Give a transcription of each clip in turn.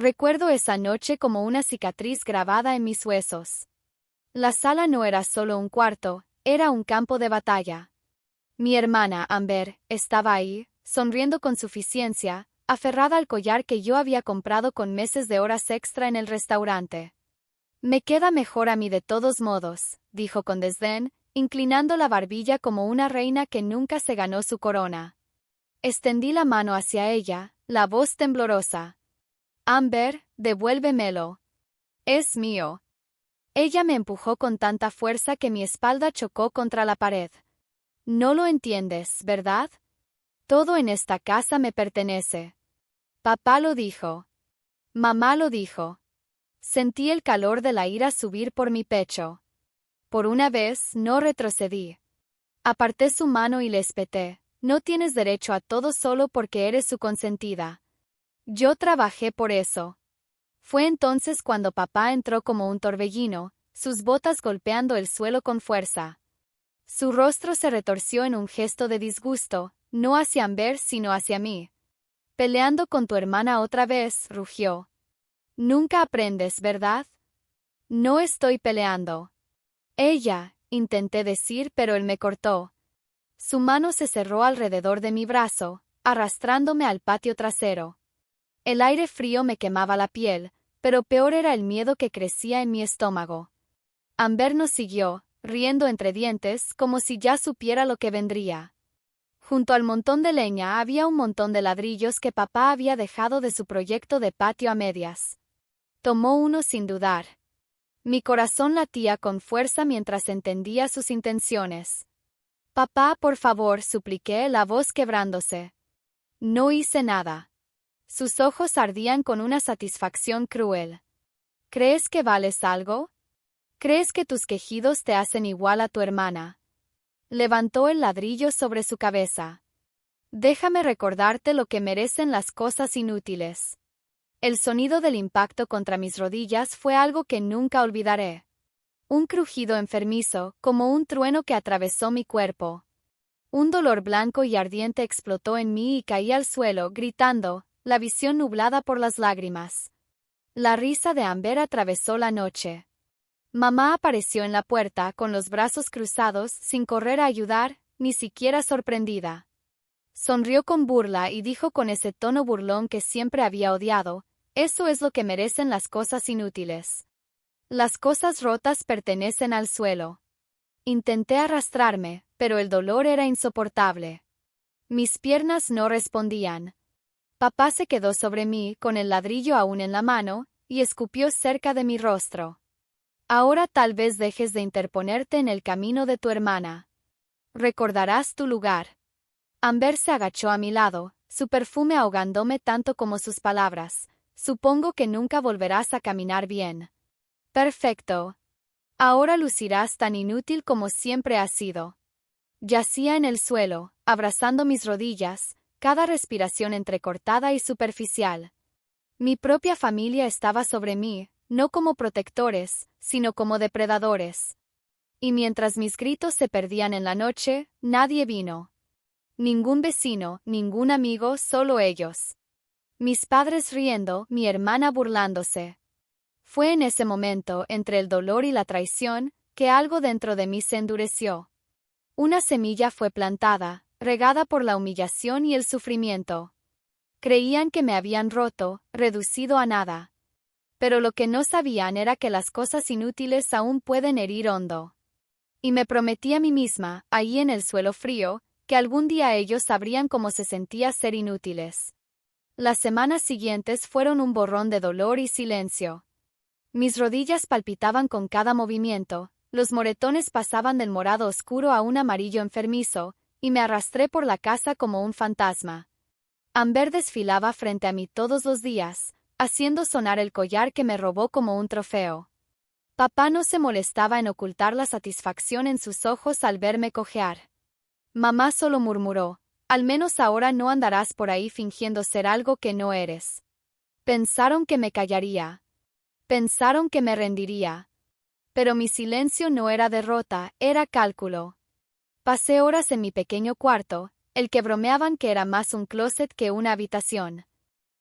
Recuerdo esa noche como una cicatriz grabada en mis huesos. La sala no era solo un cuarto, era un campo de batalla. Mi hermana, Amber, estaba ahí, sonriendo con suficiencia, aferrada al collar que yo había comprado con meses de horas extra en el restaurante. Me queda mejor a mí de todos modos, dijo con desdén, inclinando la barbilla como una reina que nunca se ganó su corona. Extendí la mano hacia ella, la voz temblorosa. Amber, devuélvemelo. Es mío. Ella me empujó con tanta fuerza que mi espalda chocó contra la pared. No lo entiendes, ¿verdad? Todo en esta casa me pertenece. Papá lo dijo. Mamá lo dijo. Sentí el calor de la ira subir por mi pecho. Por una vez no retrocedí. Aparté su mano y le espeté. No tienes derecho a todo solo porque eres su consentida. Yo trabajé por eso. Fue entonces cuando papá entró como un torbellino, sus botas golpeando el suelo con fuerza. Su rostro se retorció en un gesto de disgusto, no hacia Amber sino hacia mí. Peleando con tu hermana otra vez, rugió. Nunca aprendes, ¿verdad? No estoy peleando. Ella, intenté decir, pero él me cortó. Su mano se cerró alrededor de mi brazo, arrastrándome al patio trasero. El aire frío me quemaba la piel, pero peor era el miedo que crecía en mi estómago. Amber nos siguió, riendo entre dientes como si ya supiera lo que vendría. Junto al montón de leña había un montón de ladrillos que papá había dejado de su proyecto de patio a medias. Tomó uno sin dudar. Mi corazón latía con fuerza mientras entendía sus intenciones. Papá, por favor, supliqué, la voz quebrándose. No hice nada. Sus ojos ardían con una satisfacción cruel. ¿Crees que vales algo? ¿Crees que tus quejidos te hacen igual a tu hermana? Levantó el ladrillo sobre su cabeza. Déjame recordarte lo que merecen las cosas inútiles. El sonido del impacto contra mis rodillas fue algo que nunca olvidaré. Un crujido enfermizo, como un trueno que atravesó mi cuerpo. Un dolor blanco y ardiente explotó en mí y caí al suelo, gritando, la visión nublada por las lágrimas. La risa de Amber atravesó la noche. Mamá apareció en la puerta con los brazos cruzados, sin correr a ayudar, ni siquiera sorprendida. Sonrió con burla y dijo con ese tono burlón que siempre había odiado, eso es lo que merecen las cosas inútiles. Las cosas rotas pertenecen al suelo. Intenté arrastrarme, pero el dolor era insoportable. Mis piernas no respondían. Papá se quedó sobre mí con el ladrillo aún en la mano, y escupió cerca de mi rostro. Ahora tal vez dejes de interponerte en el camino de tu hermana. Recordarás tu lugar. Amber se agachó a mi lado, su perfume ahogándome tanto como sus palabras. Supongo que nunca volverás a caminar bien. Perfecto. Ahora lucirás tan inútil como siempre has sido. Yacía en el suelo, abrazando mis rodillas, cada respiración entrecortada y superficial. Mi propia familia estaba sobre mí, no como protectores, sino como depredadores. Y mientras mis gritos se perdían en la noche, nadie vino. Ningún vecino, ningún amigo, solo ellos. Mis padres riendo, mi hermana burlándose. Fue en ese momento, entre el dolor y la traición, que algo dentro de mí se endureció. Una semilla fue plantada, regada por la humillación y el sufrimiento. Creían que me habían roto, reducido a nada. Pero lo que no sabían era que las cosas inútiles aún pueden herir hondo. Y me prometí a mí misma, ahí en el suelo frío, que algún día ellos sabrían cómo se sentía ser inútiles. Las semanas siguientes fueron un borrón de dolor y silencio. Mis rodillas palpitaban con cada movimiento, los moretones pasaban del morado oscuro a un amarillo enfermizo, y me arrastré por la casa como un fantasma. Amber desfilaba frente a mí todos los días, haciendo sonar el collar que me robó como un trofeo. Papá no se molestaba en ocultar la satisfacción en sus ojos al verme cojear. Mamá solo murmuró, al menos ahora no andarás por ahí fingiendo ser algo que no eres. Pensaron que me callaría. Pensaron que me rendiría. Pero mi silencio no era derrota, era cálculo. Pasé horas en mi pequeño cuarto, el que bromeaban que era más un closet que una habitación.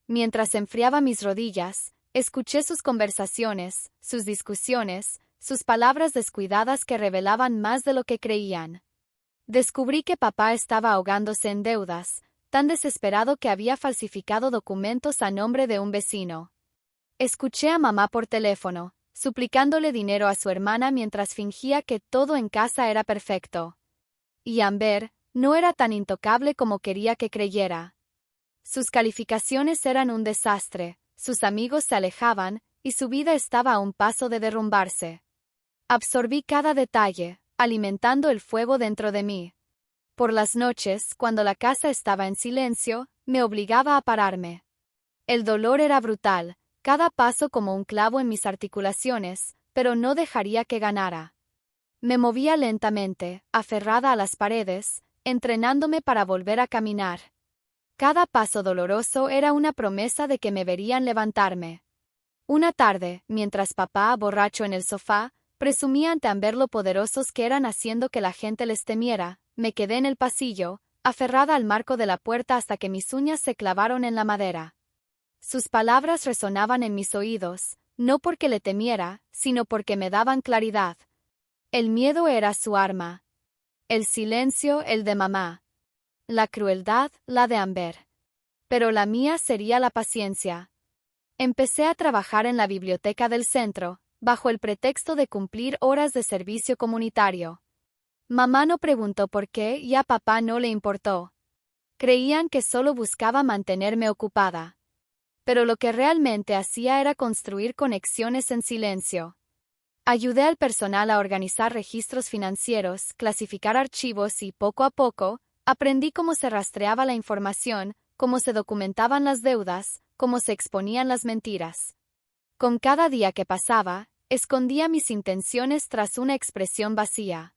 Mientras enfriaba mis rodillas, escuché sus conversaciones, sus discusiones, sus palabras descuidadas que revelaban más de lo que creían. Descubrí que papá estaba ahogándose en deudas, tan desesperado que había falsificado documentos a nombre de un vecino. Escuché a mamá por teléfono, suplicándole dinero a su hermana mientras fingía que todo en casa era perfecto. Y Amber no era tan intocable como quería que creyera. Sus calificaciones eran un desastre, sus amigos se alejaban, y su vida estaba a un paso de derrumbarse. Absorbí cada detalle, alimentando el fuego dentro de mí. Por las noches, cuando la casa estaba en silencio, me obligaba a pararme. El dolor era brutal, cada paso como un clavo en mis articulaciones, pero no dejaría que ganara. Me movía lentamente, aferrada a las paredes, entrenándome para volver a caminar. Cada paso doloroso era una promesa de que me verían levantarme. Una tarde, mientras papá, borracho en el sofá, presumía ante Amber lo poderosos que eran haciendo que la gente les temiera, me quedé en el pasillo, aferrada al marco de la puerta hasta que mis uñas se clavaron en la madera. Sus palabras resonaban en mis oídos, no porque le temiera, sino porque me daban claridad. El miedo era su arma. El silencio, el de mamá. La crueldad, la de Amber. Pero la mía sería la paciencia. Empecé a trabajar en la biblioteca del centro, bajo el pretexto de cumplir horas de servicio comunitario. Mamá no preguntó por qué y a papá no le importó. Creían que solo buscaba mantenerme ocupada. Pero lo que realmente hacía era construir conexiones en silencio. Ayudé al personal a organizar registros financieros, clasificar archivos y, poco a poco, aprendí cómo se rastreaba la información, cómo se documentaban las deudas, cómo se exponían las mentiras. Con cada día que pasaba, escondía mis intenciones tras una expresión vacía.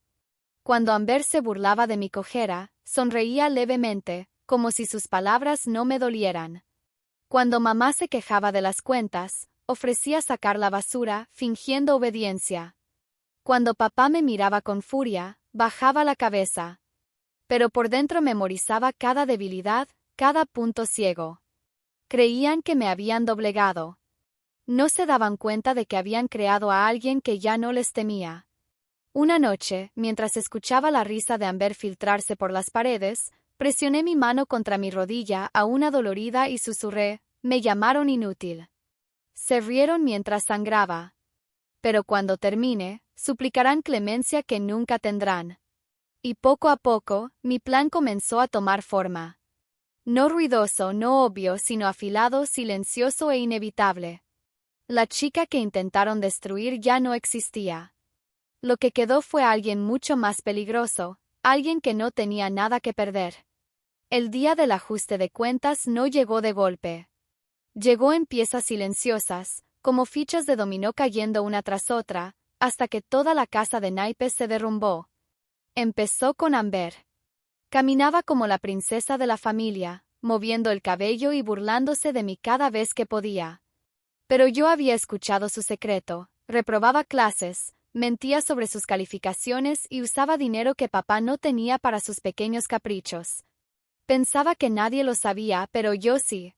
Cuando Amber se burlaba de mi cojera, sonreía levemente, como si sus palabras no me dolieran. Cuando mamá se quejaba de las cuentas, ofrecía sacar la basura, fingiendo obediencia. Cuando papá me miraba con furia, bajaba la cabeza. Pero por dentro memorizaba cada debilidad, cada punto ciego. Creían que me habían doblegado. No se daban cuenta de que habían creado a alguien que ya no les temía. Una noche, mientras escuchaba la risa de Amber filtrarse por las paredes, presioné mi mano contra mi rodilla aún adolorida y susurré, me llamaron inútil. Se rieron mientras sangraba. Pero cuando termine, suplicarán clemencia que nunca tendrán. Y poco a poco, mi plan comenzó a tomar forma. No ruidoso, no obvio, sino afilado, silencioso e inevitable. La chica que intentaron destruir ya no existía. Lo que quedó fue alguien mucho más peligroso, alguien que no tenía nada que perder. El día del ajuste de cuentas no llegó de golpe. Llegó en piezas silenciosas, como fichas de dominó cayendo una tras otra, hasta que toda la casa de naipes se derrumbó. Empezó con Amber. Caminaba como la princesa de la familia, moviendo el cabello y burlándose de mí cada vez que podía. Pero yo había escuchado su secreto, reprobaba clases, mentía sobre sus calificaciones y usaba dinero que papá no tenía para sus pequeños caprichos. Pensaba que nadie lo sabía, pero yo sí.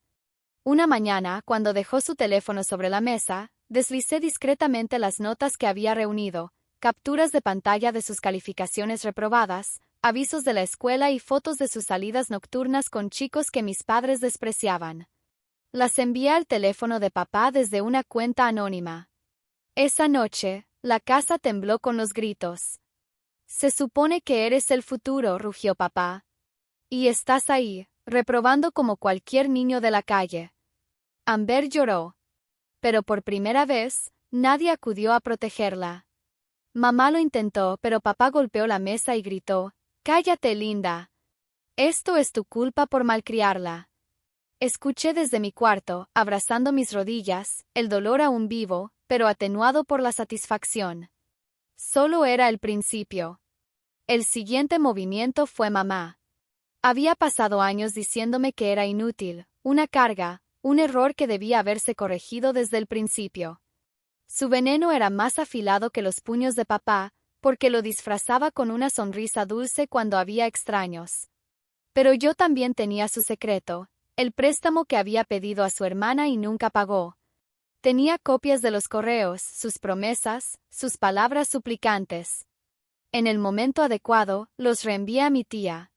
Una mañana, cuando dejó su teléfono sobre la mesa, deslicé discretamente las notas que había reunido, capturas de pantalla de sus calificaciones reprobadas, avisos de la escuela y fotos de sus salidas nocturnas con chicos que mis padres despreciaban. Las envié al teléfono de papá desde una cuenta anónima. Esa noche, la casa tembló con los gritos. Se supone que eres el futuro, rugió papá. Y estás ahí, reprobando como cualquier niño de la calle. Amber lloró. Pero por primera vez, nadie acudió a protegerla. Mamá lo intentó, pero papá golpeó la mesa y gritó, «¡Cállate, linda! Esto es tu culpa por malcriarla». Escuché desde mi cuarto, abrazando mis rodillas, el dolor aún vivo, pero atenuado por la satisfacción. Solo era el principio. El siguiente movimiento fue mamá. Había pasado años diciéndome que era inútil, una carga, un error que debía haberse corregido desde el principio. Su veneno era más afilado que los puños de papá, porque lo disfrazaba con una sonrisa dulce cuando había extraños. Pero yo también tenía su secreto, el préstamo que había pedido a su hermana y nunca pagó. Tenía copias de los correos, sus promesas, sus palabras suplicantes. En el momento adecuado, los reenvié a mi tía.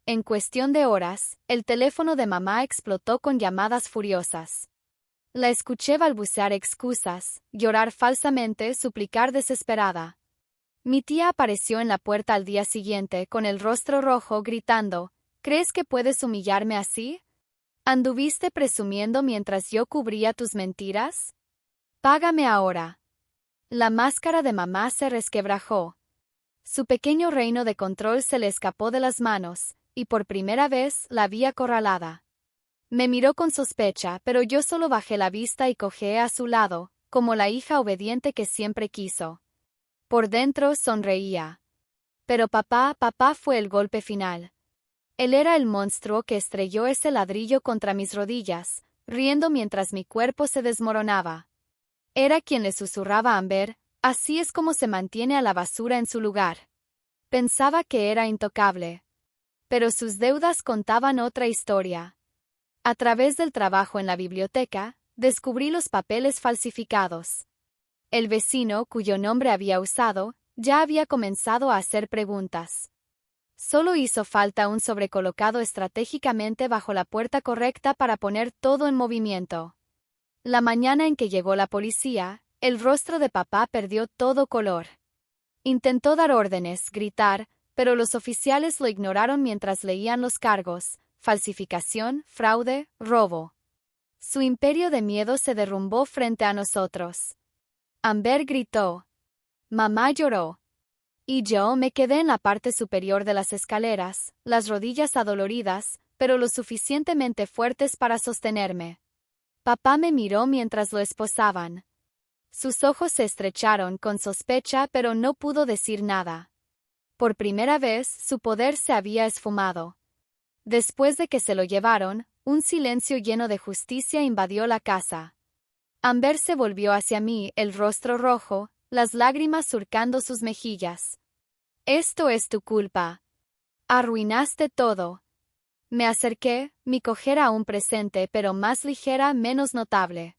En cuestión de horas, el teléfono de mamá explotó con llamadas furiosas. La escuché balbucear excusas, llorar falsamente, suplicar desesperada. Mi tía apareció en la puerta al día siguiente con el rostro rojo, gritando: ¿Crees que puedes humillarme así? ¿Anduviste presumiendo mientras yo cubría tus mentiras? Págame ahora. La máscara de mamá se resquebrajó. Su pequeño reino de control se le escapó de las manos, y por primera vez la vi acorralada. Me miró con sospecha, pero yo solo bajé la vista y cojeé a su lado, como la hija obediente que siempre quiso. Por dentro sonreía. Pero papá fue el golpe final. Él era el monstruo que estrelló ese ladrillo contra mis rodillas, riendo mientras mi cuerpo se desmoronaba. Era quien le susurraba a Amber: así es como se mantiene a la basura en su lugar. Pensaba que era intocable. Pero sus deudas contaban otra historia. A través del trabajo en la biblioteca, descubrí los papeles falsificados. El vecino, cuyo nombre había usado, ya había comenzado a hacer preguntas. Solo hizo falta un sobrecolocado estratégicamente bajo la puerta correcta para poner todo en movimiento. La mañana en que llegó la policía, el rostro de papá perdió todo color. Intentó dar órdenes, gritar, pero los oficiales lo ignoraron mientras leían los cargos: falsificación, fraude, robo. Su imperio de miedo se derrumbó frente a nosotros. Amber gritó. Mamá lloró. Y yo me quedé en la parte superior de las escaleras, las rodillas adoloridas, pero lo suficientemente fuertes para sostenerme. Papá me miró mientras lo esposaban. Sus ojos se estrecharon con sospecha, pero no pudo decir nada. Por primera vez, su poder se había esfumado. Después de que se lo llevaron, un silencio lleno de justicia invadió la casa. Amber se volvió hacia mí, el rostro rojo, las lágrimas surcando sus mejillas. Esto es tu culpa. Arruinaste todo. Me acerqué, mi cojera aún presente, pero más ligera, menos notable.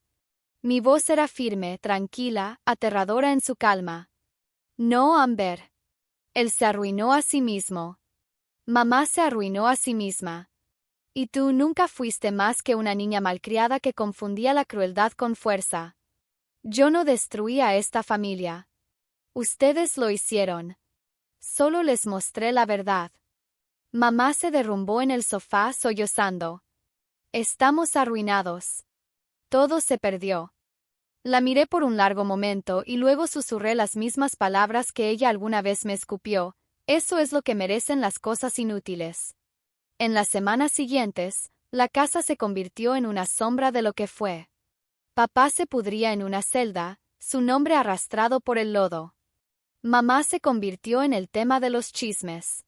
Mi voz era firme, tranquila, aterradora en su calma. No, Amber. Él se arruinó a sí mismo. Mamá se arruinó a sí misma. Y tú nunca fuiste más que una niña malcriada que confundía la crueldad con fuerza. Yo no destruí a esta familia. Ustedes lo hicieron. Solo les mostré la verdad. Mamá se derrumbó en el sofá sollozando. Estamos arruinados. Todo se perdió. La miré por un largo momento y luego susurré las mismas palabras que ella alguna vez me escupió: eso es lo que merecen las cosas inútiles. En las semanas siguientes, la casa se convirtió en una sombra de lo que fue. Papá se pudría en una celda, su nombre arrastrado por el lodo. Mamá se convirtió en el tema de los chismes.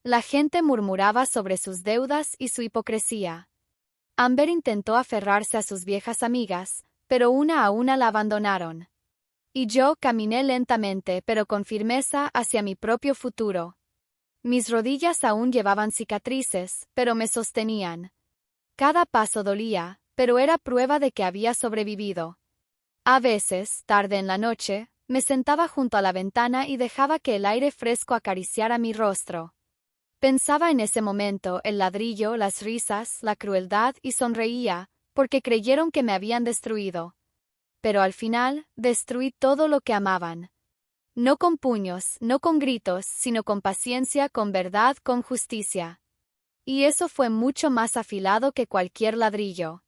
La gente murmuraba sobre sus deudas y su hipocresía. Amber intentó aferrarse a sus viejas amigas, pero una a una la abandonaron. Y yo caminé lentamente pero con firmeza hacia mi propio futuro. Mis rodillas aún llevaban cicatrices, pero me sostenían. Cada paso dolía, pero era prueba de que había sobrevivido. A veces, tarde en la noche, me sentaba junto a la ventana y dejaba que el aire fresco acariciara mi rostro. Pensaba en ese momento, el ladrillo, las risas, la crueldad, y sonreía, porque creyeron que me habían destruido. Pero al final, destruí todo lo que amaban. No con puños, no con gritos, sino con paciencia, con verdad, con justicia. Y eso fue mucho más afilado que cualquier ladrillo.